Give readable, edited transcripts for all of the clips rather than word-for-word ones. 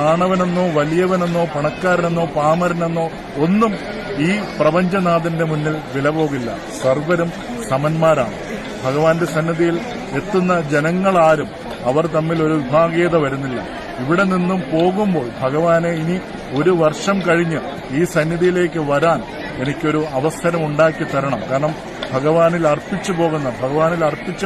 താണവനെന്നോ വലിയവനെന്നോ പണക്കാരനെന്നോ പാമരനെന്നോ ഒന്നും ഈ പ്രപഞ്ചനാഥന്റെ മുന്നിൽ വില പോകില്ല. സർവരും സമന്മാരാണ്. ഭഗവാന്റെ സന്നിധിയിൽ എത്തുന്ന ജനങ്ങളാരും അവർ തമ്മിൽ ഒരു വിഭാഗീയത വരുന്നില്ല. ഇവിടെ നിന്നും പോകുമ്പോൾ ഭഗവാനെ ഇനി ഒരു വർഷം കഴിഞ്ഞ് ഈ സന്നിധിയിലേക്ക് വരാൻ എനിക്കൊരു അവസരം ഉണ്ടാക്കി തരണം. കാരണം ഭഗവാനിൽ അർപ്പിച്ചു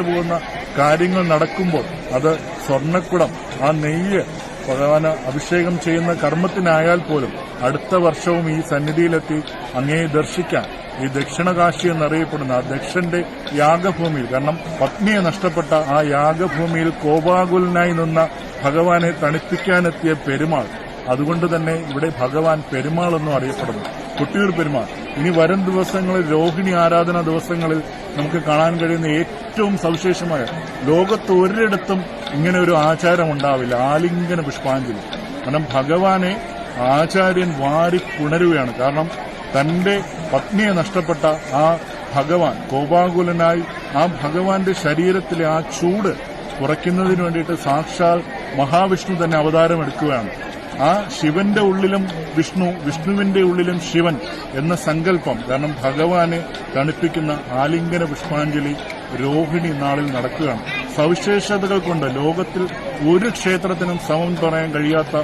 പോകുന്ന കാര്യങ്ങൾ നടക്കുമ്പോൾ അത് സ്വർണ്ണക്കുടം, ആ നെയ്യ് ഭഗവാന് അഭിഷേകം ചെയ്യുന്ന കർമ്മത്തിനായാൽ പോലും അടുത്ത വർഷവും ഈ സന്നിധിയിലെത്തി അങ്ങയെ ദർശിക്കാൻ ഈ ദക്ഷിണകാശി എന്നറിയപ്പെടുന്ന ആ ദക്ഷന്റെ യാഗഭൂമിയിൽ, കാരണം പത്നിയെ നഷ്ടപ്പെട്ട ആ യാഗഭൂമിയിൽ കോപാകുലനായി നിന്ന ഭഗവാനെ തണുപ്പിക്കാനെത്തിയ പെരുമാൾ. അതുകൊണ്ട് തന്നെ ഇവിടെ ഭഗവാൻ പെരുമാൾ എന്നും അറിയപ്പെടുന്നു, കൊട്ടിയൂർ പെരുമാൾ. ഇനി വരും ദിവസങ്ങളിൽ രോഹിണി ആരാധന ദിവസങ്ങളിൽ നമുക്ക് കാണാൻ കഴിയുന്ന ഏറ്റവും സവിശേഷമായ, ലോകത്ത് ഒരിടത്തും ഇങ്ങനെ ഒരു ആചാരം ഉണ്ടാവില്ല, ആലിംഗന പുഷ്പാഞ്ജലി. കാരണം ഭഗവാനെ ആചാര്യൻ വാരിപ്പുണരുകയാണ്. കാരണം തന്റെ പത്നിയെ നഷ്ടപ്പെട്ട ആ ഭഗവാൻ കോപാകുലനായി ആ ഭഗവാന്റെ ശരീരത്തിലെ ആ ചൂട് കുറയ്ക്കുന്നതിന് വേണ്ടിയിട്ട് സാക്ഷാൽ മഹാവിഷ്ണു തന്നെ അവതാരമെടുക്കുകയാണ്. ആ ശിവന്റെ ഉള്ളിലും വിഷ്ണു, വിഷ്ണുവിന്റെ ഉള്ളിലും ശിവൻ എന്ന സങ്കല്പം. കാരണം ഭഗവാനെ തണുപ്പിക്കുന്ന ആലിംഗന പുഷ്പാഞ്ജലി രോഹിണി നാളിൽ നടക്കുകയാണ്. സവിശേഷതകൾ കൊണ്ട് ലോകത്തിൽ ഒരു ക്ഷേത്രത്തിനും സമം പറയാൻ കഴിയാത്ത